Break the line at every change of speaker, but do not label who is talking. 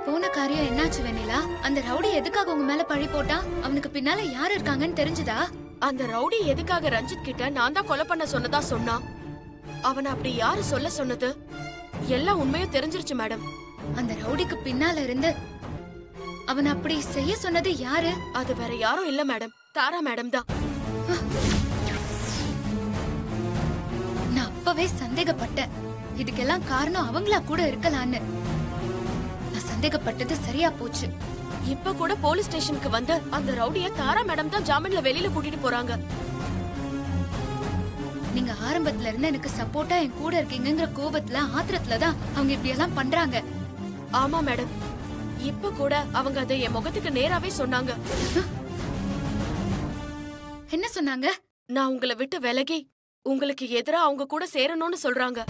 போன காரியம் என்னாச்சு வெண்ணிலா? அந்த ரவுடி எதுக்காக உங்க மேல பழி போட்டான்? அவனுக்கு பின்னால யார் இருக்காங்கன்னு தெரிஞ்சுதா?
அந்த ரவுடி எதுக்காக ரஞ்சித் கிட்ட நான் தான் கொலை பண்ண சொன்னதா சொன்னான். அவனை அப்படி யாரு சொல்ல சொன்னது? எல்லாம் உண்மையும் தெரிஞ்சிருச்சு மேடம்.
அந்த ரவுடிக்கு பின்னால இருந்து அவன் அப்படி செய்ய சொன்னது யாரு?
அது வேற யாரும் இல்ல மேடம், தாரா மேடம் தான்.
நான் அப்பவே சந்தேகப்பட்டேன். இதுக்கெல்லாம் காரணம் அவங்களா கூட இருக்கலான்னு. நான் சந்தேகப்பட்டது சரியா போச்சு.
இப்ப கூட போலீஸ் ஸ்டேஷனுக்கு வந்து அந்த ரவுடிய தாரா மேடம் தான் ஜாமீன்ல வெளியில கூட்டிட்டு போறாங்க.
நீங்க ஆரம்பத்துல இருந்து எனக்கு சப்போர்ட்டா என் கூட இருக்கீங்கங்கிற கோபத்துல ஆத்திரத்துலதான் அவங்க இப்படி எல்லாம் பண்றாங்க.
ஆமா மேடம், இப்ப கூட அவங்க அதை என் முகத்துக்கு நேராவே சொன்னாங்க.
என்ன சொன்னாங்க?
நான் உங்களை விட்டு விலகி உங்களுக்கு எதிரா அவங்க கூட சேரணும்னு சொல்றாங்க.